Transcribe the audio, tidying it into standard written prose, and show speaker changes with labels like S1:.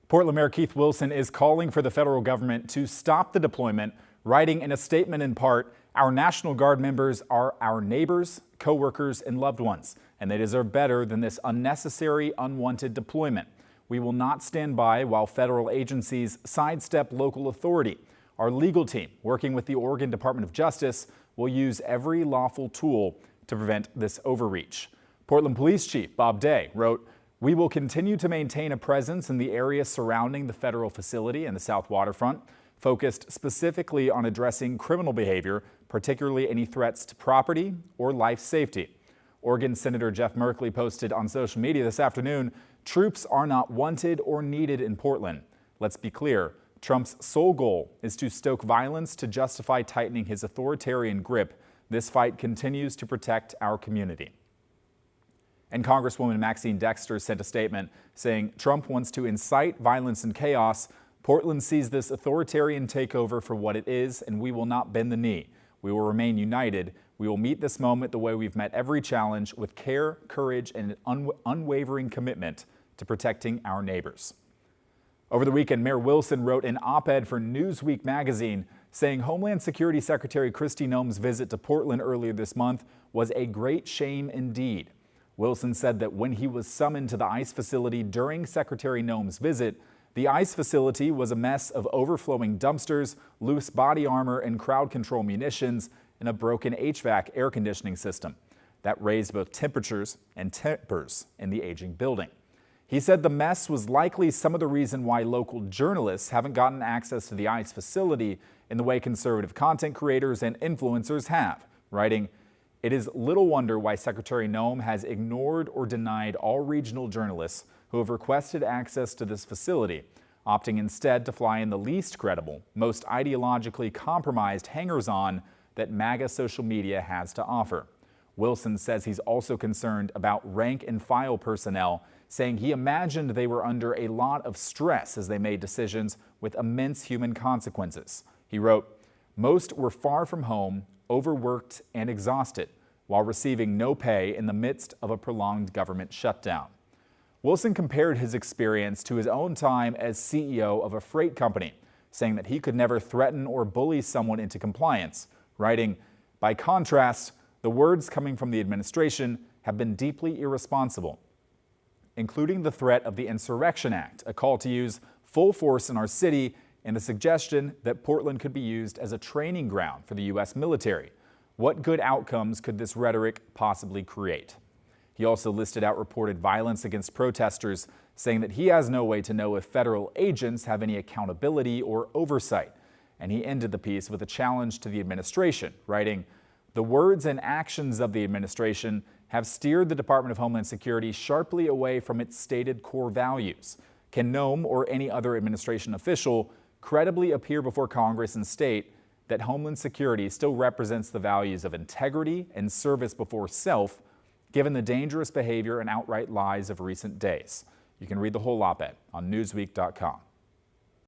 S1: Portland Mayor Keith Wilson is calling for the federal government to stop the deployment, writing in a statement in part, "Our National Guard members are our neighbors, co-workers, and loved ones, and they deserve better than this unnecessary, unwanted deployment. We will not stand by while federal agencies sidestep local authority. Our legal team, working with the Oregon Department of Justice, will use every lawful tool to prevent this overreach." Portland Police Chief Bob Day wrote, "We will continue to maintain a presence in the area surrounding the federal facility and the South Waterfront, focused specifically on addressing criminal behavior, particularly any threats to property or life safety." Oregon Senator Jeff Merkley posted on social media this afternoon, "Troops are not wanted or needed in Portland. Let's be clear, Trump's sole goal is to stoke violence to justify tightening his authoritarian grip. This fight continues to protect our community." And Congresswoman Maxine Dexter sent a statement saying Trump wants to incite violence and chaos. Portland sees this authoritarian takeover for what it is, and we will not bend the knee. We will remain united. We will meet this moment the way we've met every challenge, with care, courage, and an unwavering commitment to protecting our neighbors. Over the weekend, Mayor Wilson wrote an op-ed for Newsweek magazine saying Homeland Security Secretary Kristi Noem's visit to Portland earlier this month was a great shame indeed. Wilson said that when he was summoned to the ICE facility during Secretary Noem's visit, the ICE facility was a mess of overflowing dumpsters, loose body armor, and crowd control munitions, and a broken HVAC air conditioning system that raised both temperatures and tempers in the aging building. He said the mess was likely some of the reason why local journalists haven't gotten access to the ICE facility in the way conservative content creators and influencers have, writing, "It is little wonder why Secretary Noem has ignored or denied all regional journalists who have requested access to this facility, opting instead to fly in the least credible, most ideologically compromised hangers-on that MAGA social media has to offer." Wilson says he's also concerned about rank-and-file personnel, saying he imagined they were under a lot of stress as they made decisions with immense human consequences. He wrote, "Most were far from home, overworked and exhausted, while receiving no pay in the midst of a prolonged government shutdown." Wilson compared his experience to his own time as CEO of a freight company, saying that he could never threaten or bully someone into compliance, writing, "By contrast, the words coming from the administration have been deeply irresponsible, including the threat of the Insurrection Act, a call to use full force in our city, and the suggestion that Portland could be used as a training ground for the U.S. military. What good outcomes could this rhetoric possibly create?" He also listed out reported violence against protesters, saying that he has no way to know if federal agents have any accountability or oversight. And he ended the piece with a challenge to the administration, writing, "The words and actions of the administration have steered the Department of Homeland Security sharply away from its stated core values. Can Noem or any other administration official credibly appear before Congress and state that Homeland Security still represents the values of integrity and service before self, given the dangerous behavior and outright lies of recent days?" You can read the whole op-ed on Newsweek.com.